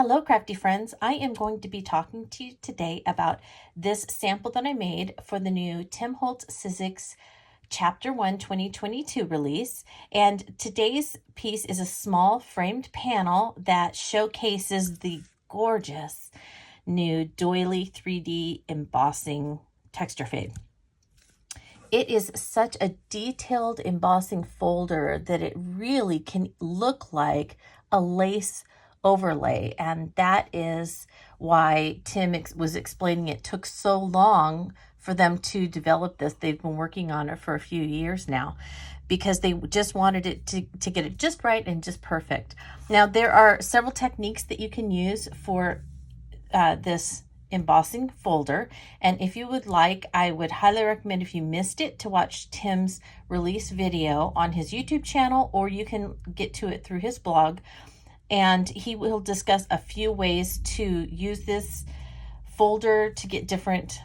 Hello, crafty friends. I am going to be talking to you today about this sample that I made for the new Tim Holtz Sizzix Chapter 1 2022 release. And today's piece is a small framed panel that showcases the gorgeous new Doily 3D embossing texture fade. It is such a detailed embossing folder that it really can look like a lace overlay, and that is why Tim was explaining it took so long for them to develop this. They've been working on it for a few years now because they just wanted it to get it just right and just perfect. Now, there are several techniques that you can use for this embossing folder, and if you would like, I would highly recommend, if you missed it, to watch Tim's release video on his YouTube channel, or you can get to it through his blog, and he will discuss a few ways to use this folder to get different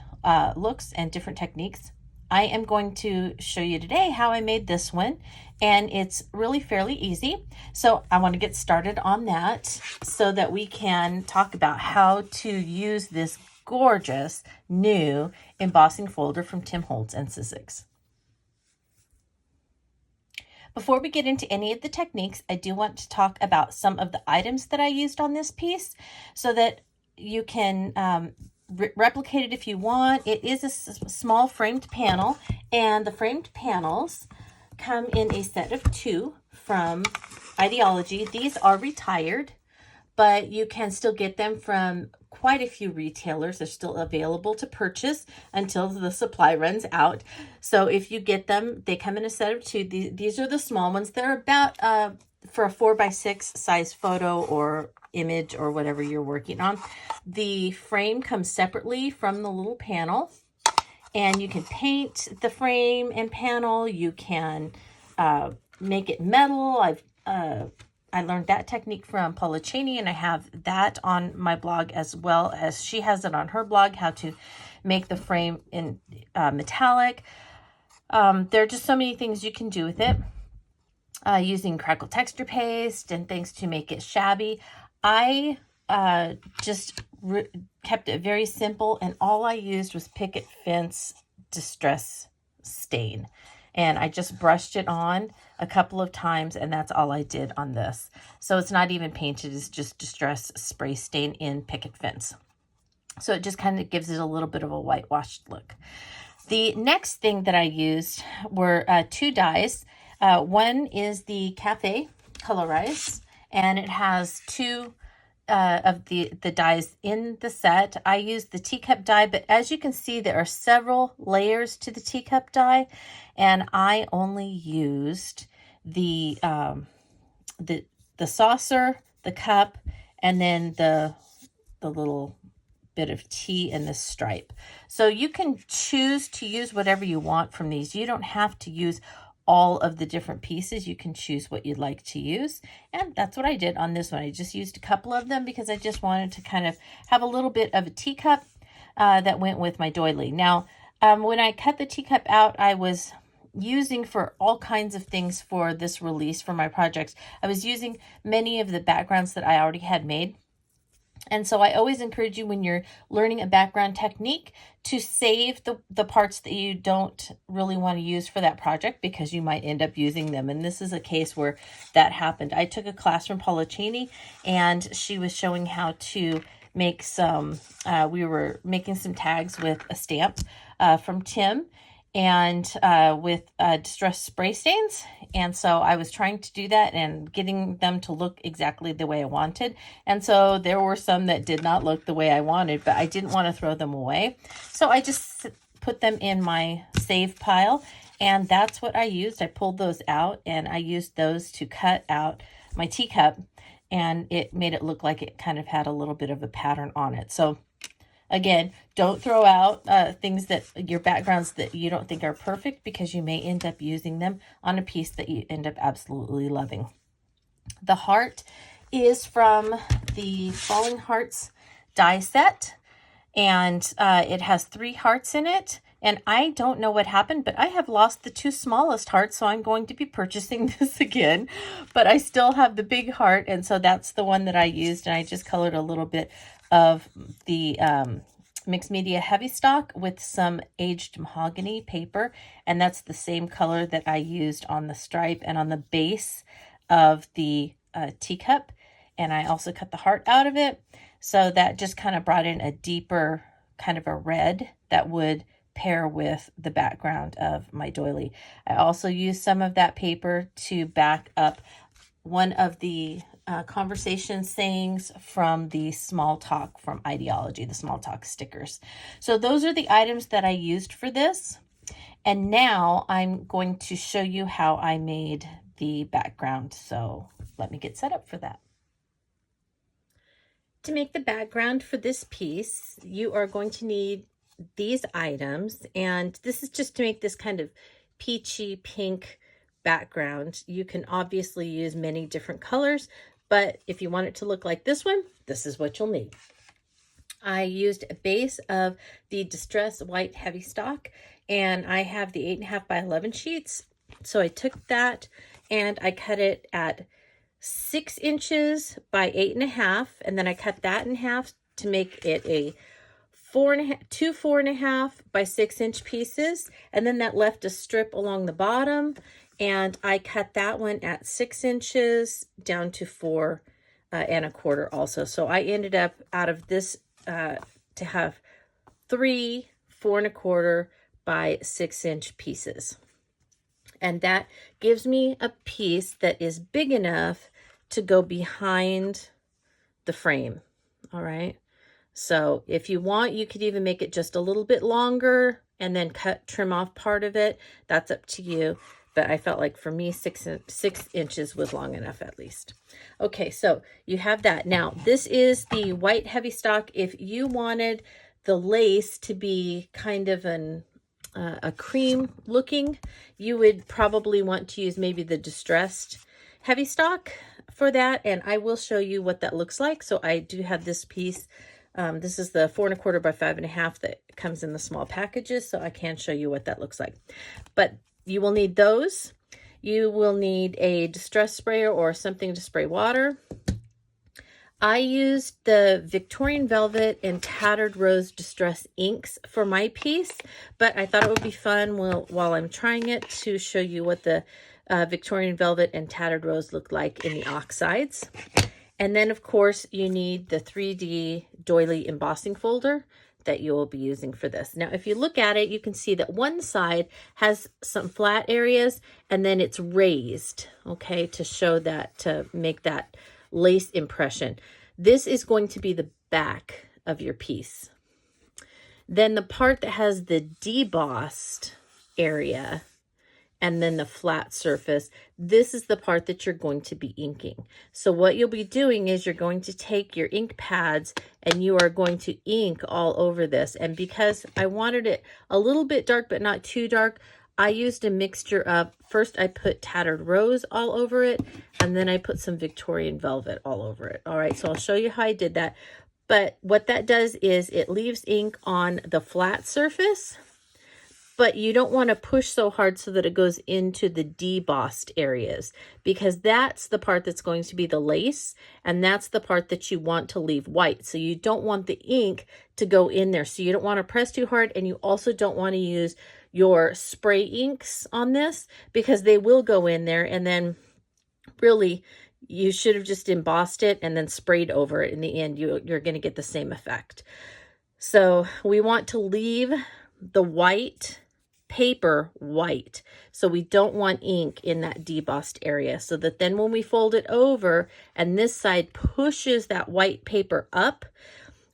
looks and different techniques. I am going to show you today how I made this one, and it's really fairly easy. So I want to get started on that so that we can talk about how to use this gorgeous new embossing folder from Tim Holtz and Sizzix. Before we get into any of the techniques, I do want to talk about some of the items that I used on this piece so that you can replicate it if you want. It is a small framed panel, and the framed panels come in a set of 2 from Ideology. These are retired, but you can still get them from quite a few retailers. They're still available to purchase until the supply runs out. So if you get them, they come in a set of 2. These are the small ones. They're about for a 4x6 size photo or image or whatever you're working on. The frame comes separately from the little panel, and you can paint the frame and panel. You can make it metal. I learned that technique from Paula Cheney, and I have that on my blog, as well as she has it on her blog, how to make the frame in metallic. There are just so many things you can do with it, using crackle texture paste and things to make it shabby. I just kept it very simple, and all I used was picket fence distress stain. And I just brushed it on a couple of times, and that's all I did on this. So it's not even painted, it's just distress spray stain in picket fence. So it just kind of gives it a little bit of a whitewashed look. The next thing that I used were 2 dyes. One is the Cafe Colorize, and it has 2 of the dyes in the set. I used the teacup dye, but as you can see, there are several layers to the teacup dye, and I only used the saucer, the cup, and then the little bit of tea and the stripe. So you can choose to use whatever you want from these. You don't have to use all of the different pieces. You can choose what you'd like to use, and that's what I did on this one. I just used a couple of them because I just wanted to kind of have a little bit of a teacup that went with my doily. Now, when I cut the teacup out, I was using for all kinds of things for this release for my projects. I was using many of the backgrounds that I already had made. And so I always encourage you, when you're learning a background technique, to save the parts that you don't really want to use for that project, because you might end up using them. And this is a case where that happened. I took a class from Paula Cheney, and she was showing how to make some, we were making some tags with a stamp from Tim, and with distress spray stains. And so I was trying to do that and getting them to look exactly the way I wanted. And so there were some that did not look the way I wanted, but I didn't want to throw them away. So I just put them in my save pile, and that's what I used. I pulled those out, and I used those to cut out my teacup, and it made it look like it kind of had a little bit of a pattern on it. So again, don't throw out things that your backgrounds that you don't think are perfect, because you may end up using them on a piece that you end up absolutely loving. The heart is from the Falling Hearts die set, and it has 3 hearts in it. And I don't know what happened, but I have lost the 2 smallest hearts, so I'm going to be purchasing this again. But I still have the big heart, and so that's the one that I used, and I just colored a little bit of the mixed media heavy stock with some aged mahogany paper, and that's the same color that I used on the stripe and on the base of the teacup. And I also cut the heart out of it, so that just kind of brought in a deeper kind of a red that would pair with the background of my doily. I also used some of that paper to back up one of the conversation sayings from the Small Talk from Ideology, the Small Talk stickers. So those are the items that I used for this. And now I'm going to show you how I made the background. So let me get set up for that. To make the background for this piece, you are going to need these items, and this is just to make this kind of peachy pink background. You can obviously use many different colors, but if you want it to look like this one, this is what you'll need. I used a base of the Distress White Heavy Stock, and I have the 8.5 by 11 sheets. So I took that and I cut it at 6 inches by 8.5, and then I cut that in half to make it a 2 4.5 by 6 inch pieces, and then that left a strip along the bottom, and I cut that one at 6 inches down to 4 1/4 also. So I ended up out of this to have 3 4 1/4 by 6 inch pieces, and that gives me a piece that is big enough to go behind the frame. All right. So if you want, you could even make it just a little bit longer and then trim off part of it. That's up to you. But I felt like for me, 6 inches was long enough at least. Okay, so you have that. Now, this is the white heavy stock. If you wanted the lace to be kind of a cream looking, you would probably want to use maybe the distressed heavy stock for that. And I will show you what that looks like. So I do have this piece. This is the 4 1/4 by 5.5 that comes in the small packages, so I can show you what that looks like. But you will need those. You will need a distress sprayer or something to spray water. I used the Victorian Velvet and Tattered Rose Distress inks for my piece, but I thought it would be fun while I'm trying it to show you what the Victorian Velvet and Tattered Rose look like in the Oxides. And then, of course, you need the 3D Doily Embossing Folder that you will be using for this. Now, if you look at it, you can see that one side has some flat areas and then it's raised, okay, to show that, to make that lace impression. This is going to be the back of your piece. Then the part that has the debossed area and then the flat surface, this is the part that you're going to be inking. So what you'll be doing is you're going to take your ink pads and you are going to ink all over this. And because I wanted it a little bit dark but not too dark, I used a mixture of, first I put Tattered Rose all over it, and then I put some Victorian Velvet all over it. All right, so I'll show you how I did that. But what that does is it leaves ink on the flat surface, but you don't want to push so hard so that it goes into the debossed areas, because that's the part that's going to be the lace, and that's the part that you want to leave white. So you don't want the ink to go in there. So you don't want to press too hard, and you also don't want to use your spray inks on this, because they will go in there, and then really you should have just embossed it and then sprayed over it. In the end, you're going to get the same effect. So we want to leave the white paper white, so we don't want ink in that debossed area, so that then when we fold it over and this side pushes that white paper up,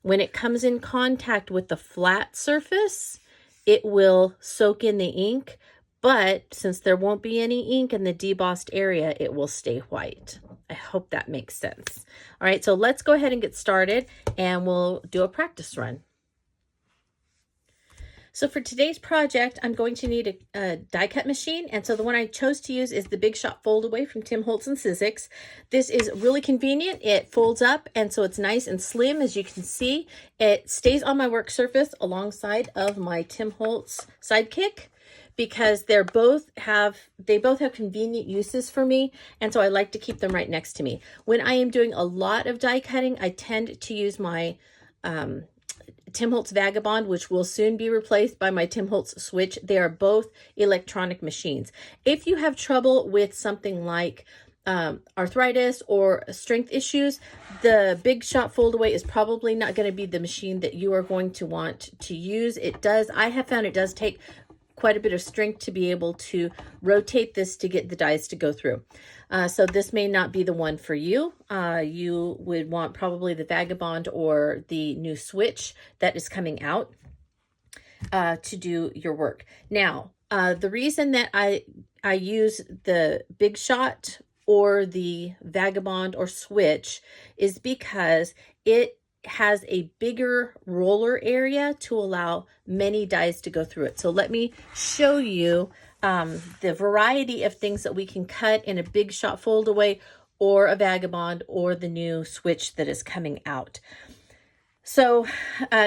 when it comes in contact with the flat surface, it will soak in the ink, but since there won't be any ink in the debossed area, it will stay white. I hope that makes sense. All right, so let's go ahead and get started, and we'll do a practice run. So for today's project, I'm going to need a die cut machine. And so the one I chose to use is the Big Shot Foldaway from Tim Holtz and Sizzix. This is really convenient. It folds up, and so it's nice and slim, as you can see. It stays on my work surface alongside of my Tim Holtz Sidekick, because they both have convenient uses for me, and so I like to keep them right next to me. When I am doing a lot of die cutting, I tend to use my Tim Holtz Vagabond, which will soon be replaced by my Tim Holtz Switch. They are both electronic machines. If you have trouble with something like arthritis or strength issues, the Big Shot Foldaway is probably not going to be the machine that you are going to want to use. I have found it does take quite a bit of strength to be able to rotate this to get the dies to go through. So this may not be the one for you. You would want probably the Vagabond or the new Switch that is coming out to do your work. Now, the reason that I use the Big Shot or the Vagabond or Switch is because it has a bigger roller area to allow many dies to go through it. So let me show you the variety of things that we can cut in a Big Shot Foldaway or a Vagabond or the new Switch that is coming out. So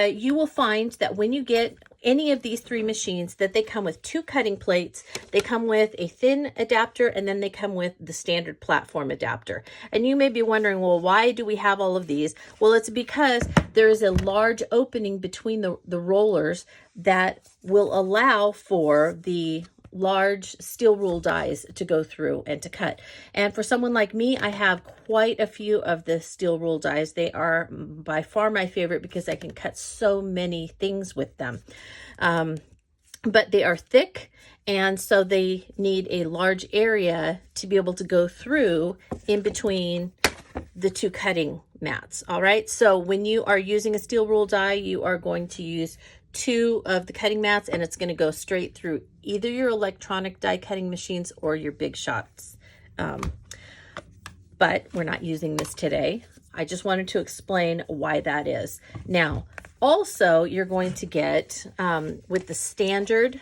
you will find that when you get any of these three machines, that they come with two cutting plates, they come with a thin adapter, and then they come with the standard platform adapter. And you may be wondering, well, why do we have all of these? Well, it's because there is a large opening between the rollers that will allow for the large steel rule dies to go through and to cut. And for someone like me, I have quite a few of the steel rule dies. They are by far my favorite because I can cut so many things with them. But they are thick, and so they need a large area to be able to go through in between the two cutting mats. All right, so when you are using a steel rule die, you are going to use two of the cutting mats, and it's going to go straight through either your electronic die cutting machines or your Big Shots. But we're not using this today. I just wanted to explain why that is. Now, also, you're going to get, with the standard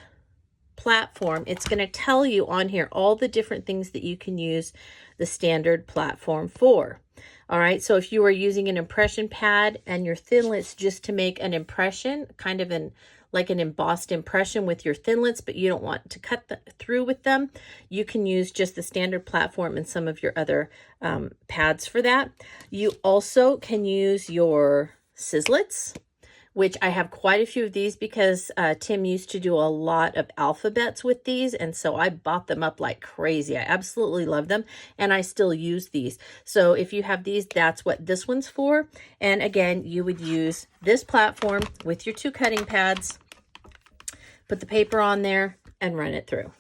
platform, it's going to tell you on here all the different things that you can use the standard platform for. All right, so if you are using an impression pad and your thinlits just to make an impression, kind of like an embossed impression with your thinlits, but you don't want to cut through with them, you can use just the standard platform and some of your other pads for that. You also can use your Sizzlits, which I have quite a few of these because Tim used to do a lot of alphabets with these, and so I bought them up like crazy. I absolutely love them, and I still use these. So if you have these, that's what this one's for. And again, you would use this platform with your two cutting pads, put the paper on there, and run it through.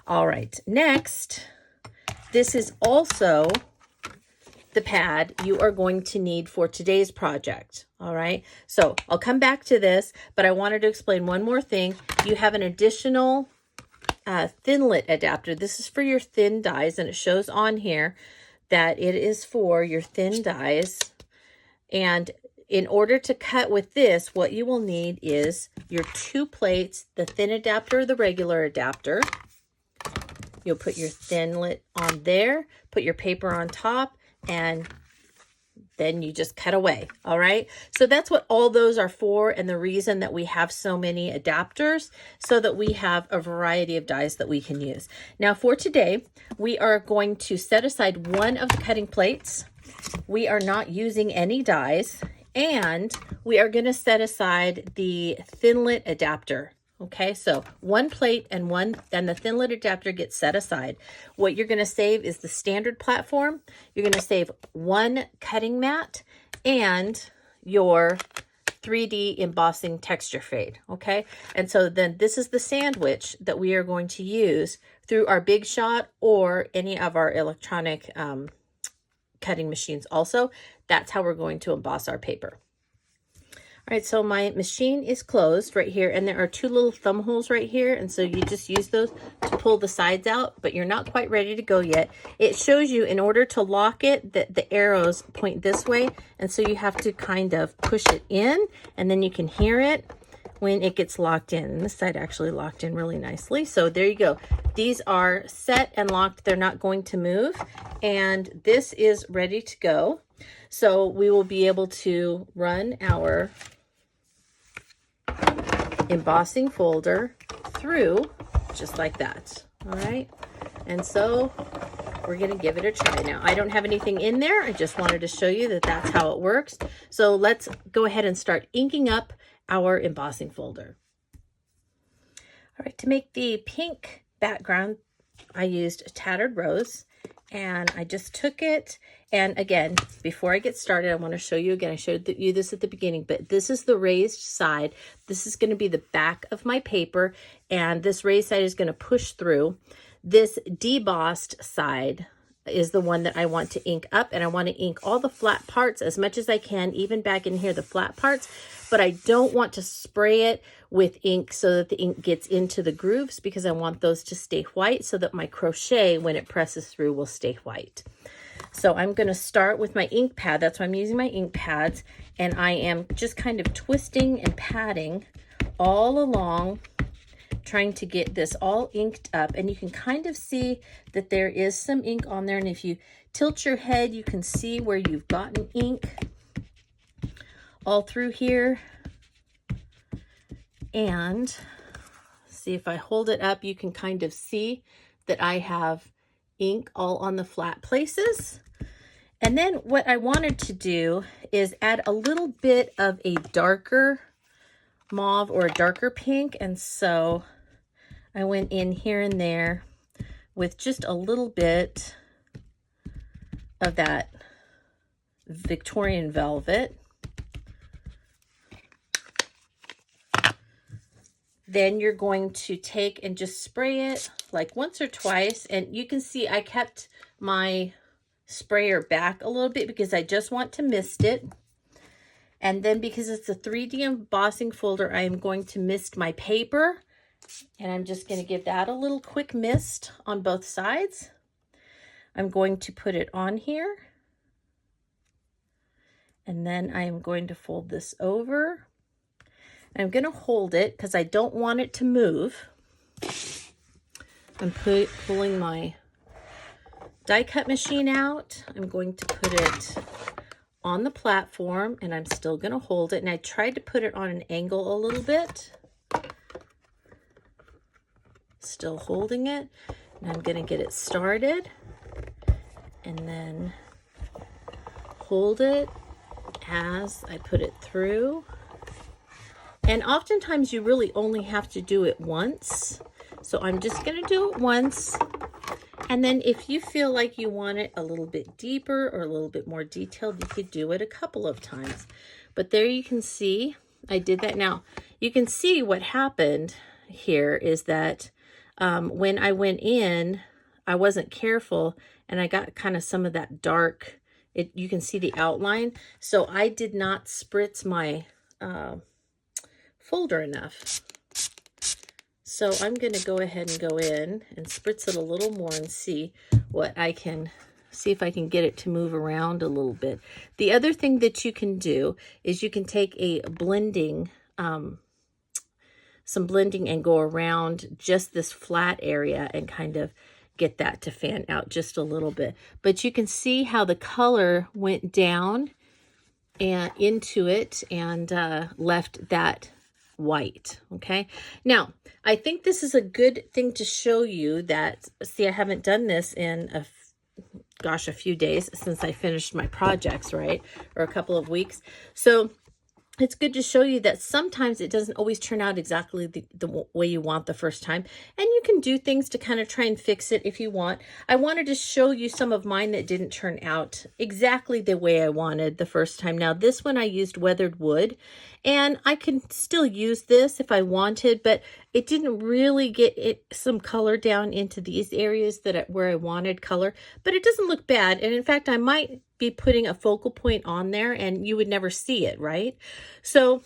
All right, next, this is also the pad you are going to need for today's project. All right, so I'll come back to this, but I wanted to explain one more thing. You have an additional thinlit adapter. This is for your thin dies, and it shows on here that it is for your thin dies. And in order to cut with this, what you will need is your two plates, the thin adapter, the regular adapter. You'll put your thinlit on there, put your paper on top, and then you just cut away. All right, so that's what all those are for, and the reason that we have so many adapters, so that we have a variety of dies that we can use. Now for today, we are going to set aside one of the cutting plates. We are not using any dies, and we are going to set aside the thinlit adapter. Okay, so one plate and the thinlit adapter gets set aside. What you're going to save is the standard platform. You're going to save one cutting mat and your 3D embossing texture fade. Okay, and so then this is the sandwich that we are going to use through our Big Shot or any of our electronic cutting machines also. That's how we're going to emboss our paper. All right, so my machine is closed right here, and there are two little thumb holes right here, and so you just use those to pull the sides out, but you're not quite ready to go yet. It shows you in order to lock it that the arrows point this way, and so you have to kind of push it in, and then you can hear it when it gets locked in. And this side actually locked in really nicely. So there you go. These are set and locked. They're not going to move. And this is ready to go. So we will be able to run our embossing folder through just like that. All right. And so we're going to give it a try. Now, I don't have anything in there. I just wanted to show you that that's how it works. So let's go ahead and start inking up our embossing folder. All right, to make the pink background, I used a tattered rose, and I just took it. And again, before I get started, I want to show you again. I showed you this at the beginning, but this is the raised side. This is going to be the back of my paper, and this raised side is going to push through. This debossed side is the one that I want to ink up, and I want to ink all the flat parts as much as I can, even back in here, the flat parts, but I don't want to spray it with ink so that the ink gets into the grooves, because I want those to stay white so that my crochet, when it presses through, will stay white. So I'm going to start with my ink pad. That's why I'm using my ink pads, and I am just kind of twisting and patting all along, trying to get this all inked up. And you can kind of see that there is some ink on there, and if you tilt your head, you can see where you've gotten ink all through here. And see, if I hold it up, you can kind of see that I have ink all on the flat places. And then what I wanted to do is add a little bit of a darker mauve or a darker pink, and so I went in here and there with just a little bit of that Victorian velvet. Then you're going to take and just spray it like once or twice, and you can see I kept my sprayer back a little bit because I just want to mist it. And then because it's a 3D embossing folder, I am going to mist my paper, and I'm just going to give that a little quick mist on both sides. I'm going to put it on here, and then I am going to fold this over. I'm going to hold it because I don't want it to move. I'm pulling my die cut machine out. I'm going to put it on the platform, and I'm still going to hold it. And I tried to put it on an angle a little bit. Still holding it. And I'm going to get it started, and then hold it as I put it through. And oftentimes you really only have to do it once. So I'm just going to do it once. And then if you feel like you want it a little bit deeper or a little bit more detailed, you could do it a couple of times. But there you can see I did that. Now you can see what happened here is that when I went in, I wasn't careful, and I got kind of some of that dark, you can see the outline. So I did not spritz my folder enough. So I'm going to go ahead and go in and spritz it a little more and see what I can, see if I can get it to move around a little bit. The other thing that you can do is you can take a blending, some blending, and go around just this flat area and kind of get that to fan out just a little bit. But you can see how the color went down and into it and left that white. Okay, now I think this is a good thing to show you that, see, I haven't done this in a few days since I finished my projects, right? Or a couple of weeks. So it's good to show you that sometimes it doesn't always turn out exactly the way you want the first time. And you can do things to kind of try and fix it if you want. I wanted to show you some of mine that didn't turn out exactly the way I wanted the first time. Now this one I used weathered wood, and I can still use this if I wanted, but it didn't really get some color down into these areas where I wanted color, but it doesn't look bad. And in fact, I might be putting a focal point on there and you would never see it, right? So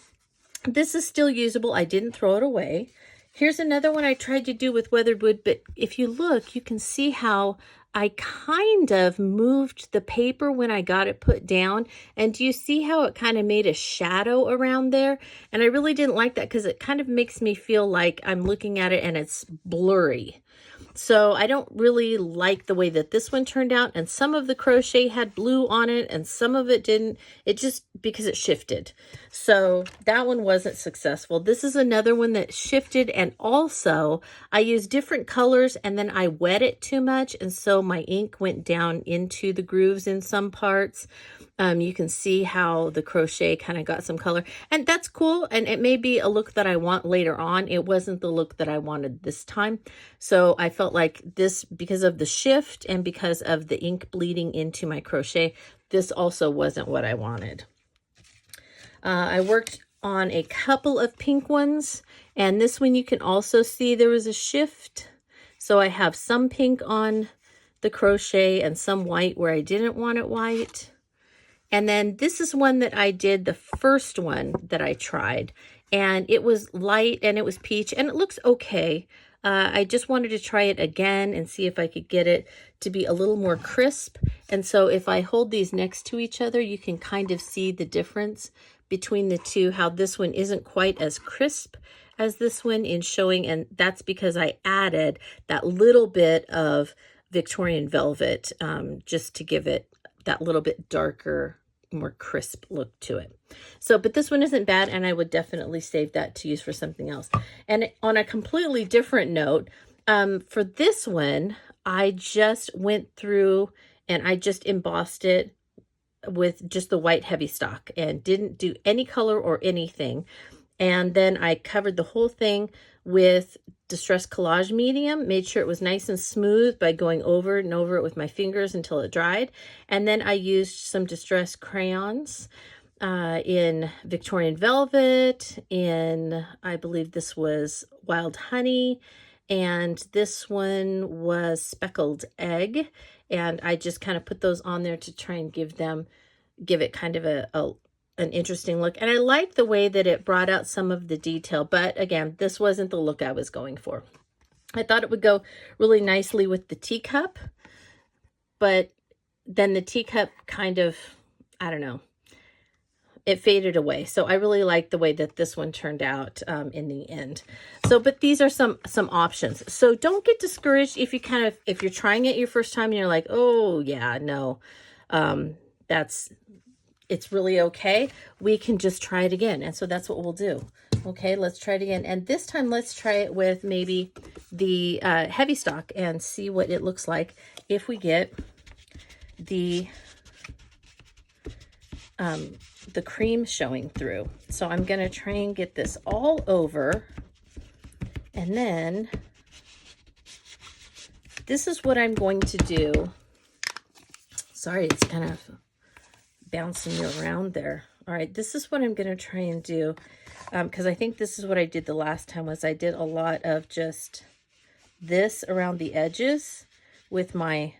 this is still usable. I didn't throw it away. Here's another one I tried to do with weathered wood, but if you look, you can see how I kind of moved the paper when I got it put down. And do you see how it kind of made a shadow around there? And I really didn't like that because it kind of makes me feel like I'm looking at it and it's blurry. So I don't really like the way that this one turned out, and some of the crochet had blue on it and some of it didn't. It just, because it shifted. So that one wasn't successful. This is another one that shifted, and also I used different colors and then I wet it too much, and so my ink went down into the grooves in some parts. You can see how the crochet kind of got some color, and that's cool. And it may be a look that I want later on. It wasn't the look that I wanted this time. So I felt like this, because of the shift and because of the ink bleeding into my crochet, this also wasn't what I wanted. I worked on a couple of pink ones, and this one you can also see there was a shift. So I have some pink on the crochet and some white where I didn't want it white. And then this is one that I did, the first one that I tried, and it was light and it was peach and it looks okay. I just wanted to try it again and see if I could get it to be a little more crisp. And so if I hold these next to each other, you can kind of see the difference between the two, how this one isn't quite as crisp as this one in showing. And that's because I added that little bit of Victorian velvet just to give it that little bit darker, more crisp look to it. So, but this one isn't bad, and I would definitely save that to use for something else. And on a completely different note, for this one, I just went through and I just embossed it with just the white heavy stock and didn't do any color or anything. And then I covered the whole thing with Distress Collage Medium, made sure it was nice and smooth by going over and over it with my fingers until it dried. And then I used some Distress crayons in Victorian Velvet, in, I believe this was Wild Honey, and this one was Speckled Egg. And I just kind of put those on there to try and give it kind of an interesting look. And I like the way that it brought out some of the detail, but again, this wasn't the look I was going for. I thought it would go really nicely with the teacup, but then the teacup kind of, I don't know, it faded away. So I really like the way that this one turned out in the end. So, but these are some options. So don't get discouraged if you're trying it your first time and you're like, oh yeah, no, it's really okay. We can just try it again. And so that's what we'll do. Okay, let's try it again. And this time, let's try it with maybe the heavy stock and see what it looks like if we get the cream showing through. So I'm going to try and get this all over. And then this is what I'm going to do. Sorry, it's kind of bouncing you around there. All right, this is what I'm going to try and do, because I think this is what I did the last time, was I did a lot of just this around the edges with my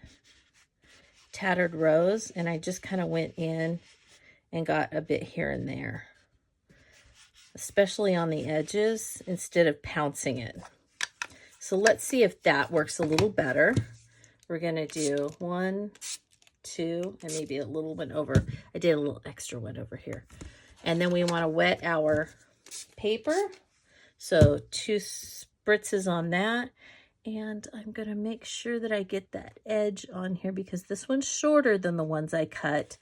tattered rose, and I just kind of went in and got a bit here and there, especially on the edges, instead of pouncing it. So let's see if that works a little better. We're going to do 1, 2, and maybe a little one over. I did a little extra one over here. And then we want to wet our paper. So 2 spritzes on that. And I'm going to make sure that I get that edge on here because this one's shorter than the ones I cut.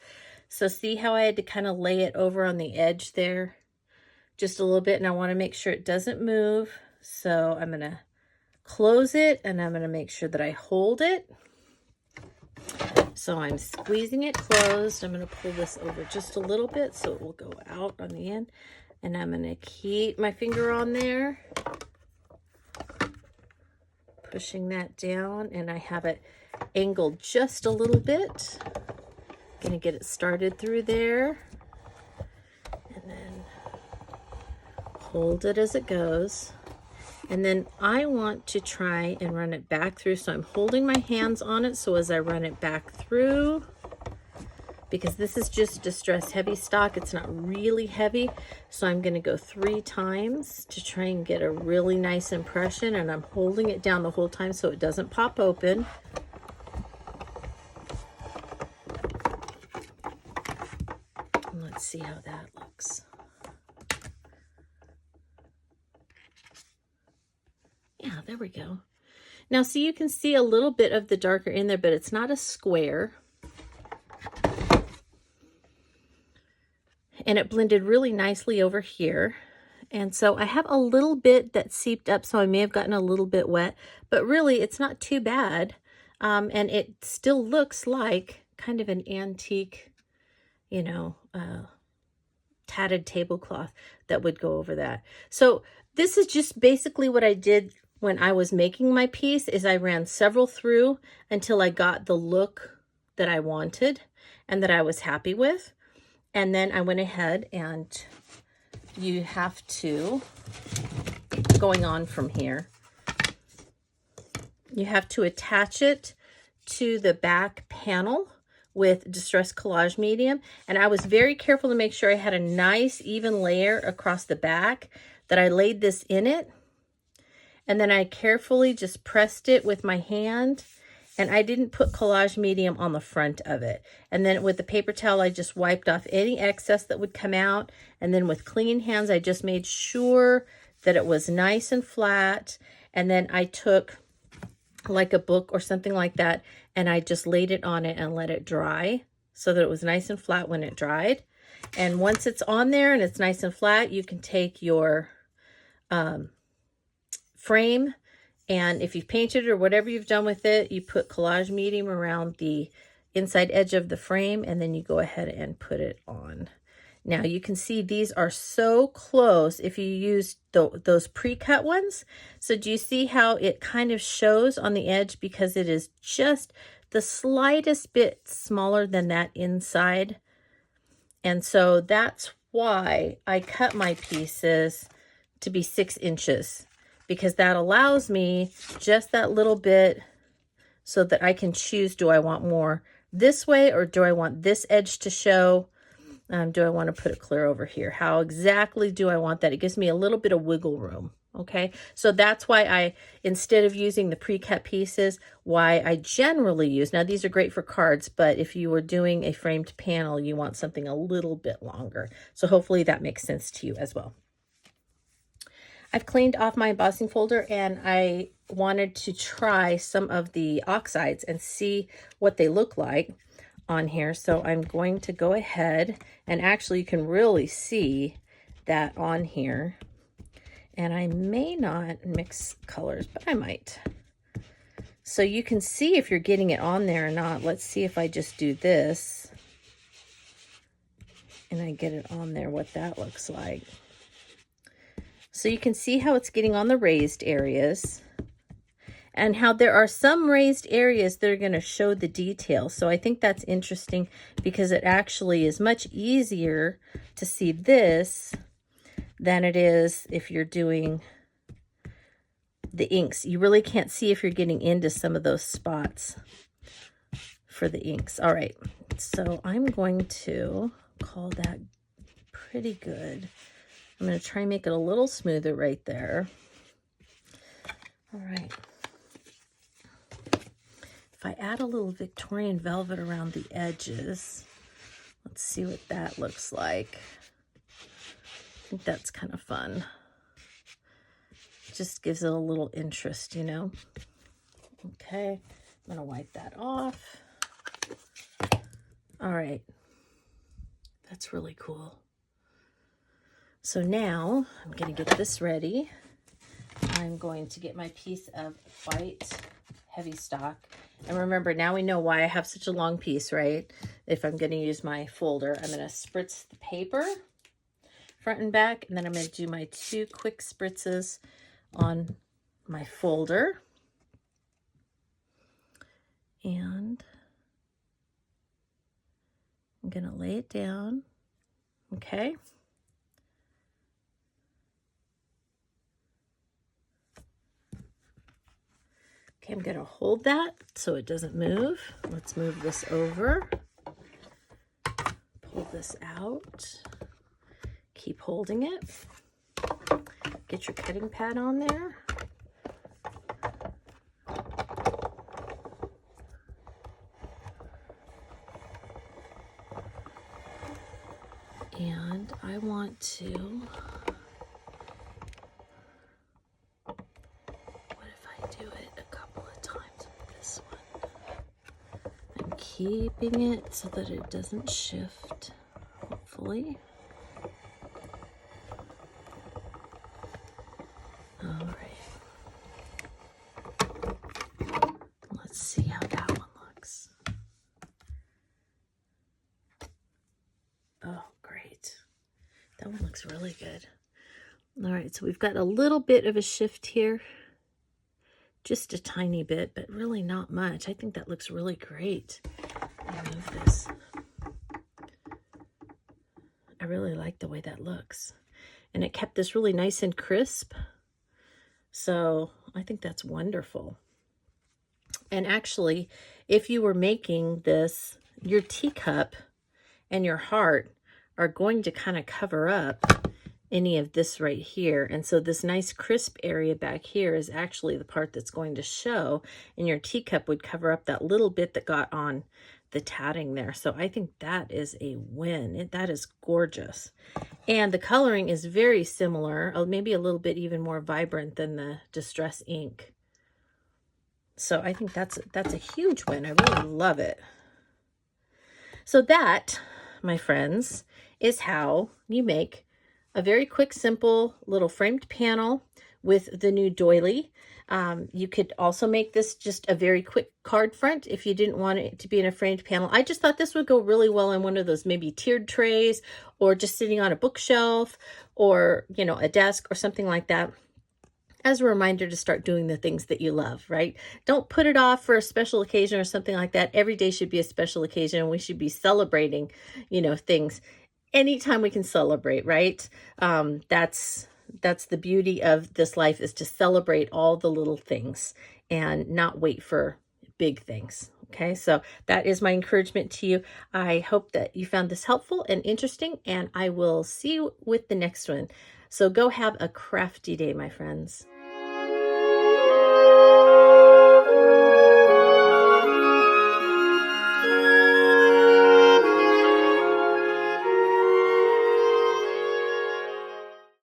So see how I had to kind of lay it over on the edge there just a little bit, and I want to make sure it doesn't move. So I'm going to close it, and I'm going to make sure that I hold it. So I'm squeezing it closed. I'm going to pull this over just a little bit so it will go out on the end. And I'm going to keep my finger on there, pushing that down, and I have it angled just a little bit. Going to get it started through there, and then hold it as it goes. And then I want to try and run it back through. So I'm holding my hands on it. So as I run it back through, because this is just distress heavy stock. It's not really heavy. So I'm going to go 3 times to try and get a really nice impression. And I'm holding it down the whole time so it doesn't pop open. And let's see how that looks. Yeah, there we go. Now, see, you can see a little bit of the darker in there, but it's not a square. And it blended really nicely over here. And so I have a little bit that seeped up, so I may have gotten a little bit wet, but really it's not too bad. And it still looks like kind of an antique, you know, tatted tablecloth that would go over that. So this is just basically what I did when I was making my piece, is I ran several through until I got the look that I wanted and that I was happy with. And then I went ahead, and you have to, going on from here, you have to attach it to the back panel with Distress Collage Medium. And I was very careful to make sure I had a nice even layer across the back, that I laid this in it. And then I carefully just pressed it with my hand. And I didn't put Collage Medium on the front of it. And then with the paper towel, I just wiped off any excess that would come out. And then with clean hands, I just made sure that it was nice and flat. And then I took like a book or something like that, and I just laid it on it and let it dry so that it was nice and flat when it dried. And once it's on there and it's nice and flat, you can take your frame, and if you've painted or whatever you've done with it, you put Collage Medium around the inside edge of the frame, and then you go ahead and put it on. Now you can see these are so close if you use those pre-cut ones. So do you see how it kind of shows on the edge, because it is just the slightest bit smaller than that inside? And so that's why I cut my pieces to be 6 inches, because that allows me just that little bit so that I can choose, do I want more this way, or do I want this edge to show? Do I want to put it clear over here? How exactly do I want that? It gives me a little bit of wiggle room. Okay, so that's why I, instead of using the pre-cut pieces, why I generally use, now these are great for cards, but if you were doing a framed panel, you want something a little bit longer. So hopefully that makes sense to you as well. I've cleaned off my embossing folder, and I wanted to try some of the Oxides and see what they look like on here. So I'm going to go ahead, and actually you can really see that on here. And I may not mix colors, but I might. So you can see if you're getting it on there or not. Let's see if I just do this and I get it on there, what that looks like. So you can see how it's getting on the raised areas, and how there are some raised areas that are going to show the detail. So I think that's interesting, because it actually is much easier to see this than it is if you're doing the inks. You really can't see if you're getting into some of those spots for the inks. All right, so I'm going to call that pretty good. I'm going to try and make it a little smoother right there. All right. If I add a little Victorian velvet around the edges, let's see what that looks like. I think that's kind of fun. It just gives it a little interest, you know. Okay, I'm going to wipe that off. All right. That's really cool. So now I'm going to get this ready. I'm going to get my piece of white heavy stock. And remember, now we know why I have such a long piece, right? If I'm going to use my folder, I'm going to spritz the paper front and back, and then I'm going to do my 2 quick spritzes on my folder. And I'm going to lay it down. Okay. Okay, I'm going to hold that so it doesn't move. Let's move this over. this out. Keep holding it. Get your cutting pad on there. And I want to, what if I do it a couple of times with this one? I'm keeping it so that it doesn't shift, hopefully. All right. Let's see how that one looks. Oh, great. That one looks really good. All right, so we've got a little bit of a shift here. Just a tiny bit, but really not much. I think that looks really great. Move this. I really like the way that looks. And it kept this really nice and crisp. So I think that's wonderful. And actually, if you were making this, your teacup and your heart are going to kind of cover up any of this right here. And so this nice crisp area back here is actually the part that's going to show, and your teacup would cover up that little bit that got on the tatting there. So I think that is a win. That is gorgeous. And the coloring is very similar, maybe a little bit even more vibrant than the Distress ink. So I think that's a huge win. I really love it. So that, my friends, is how you make a very quick, simple little framed panel with the new doily. You could also make this just a very quick card front if you didn't want it to be in a framed panel. I just thought this would go really well on one of those maybe tiered trays, or just sitting on a bookshelf, or, you know, a desk or something like that, as a reminder to start doing the things that you love, right? Don't put it off for a special occasion or something like that. Every day should be a special occasion, and we should be celebrating, you know, things anytime we can celebrate, right? That's the beauty of this life, is to celebrate all the little things and not wait for big things. Okay, so that is my encouragement to you. I hope that you found this helpful and interesting, and I will see you with the next one. So go have a crafty day, my friends.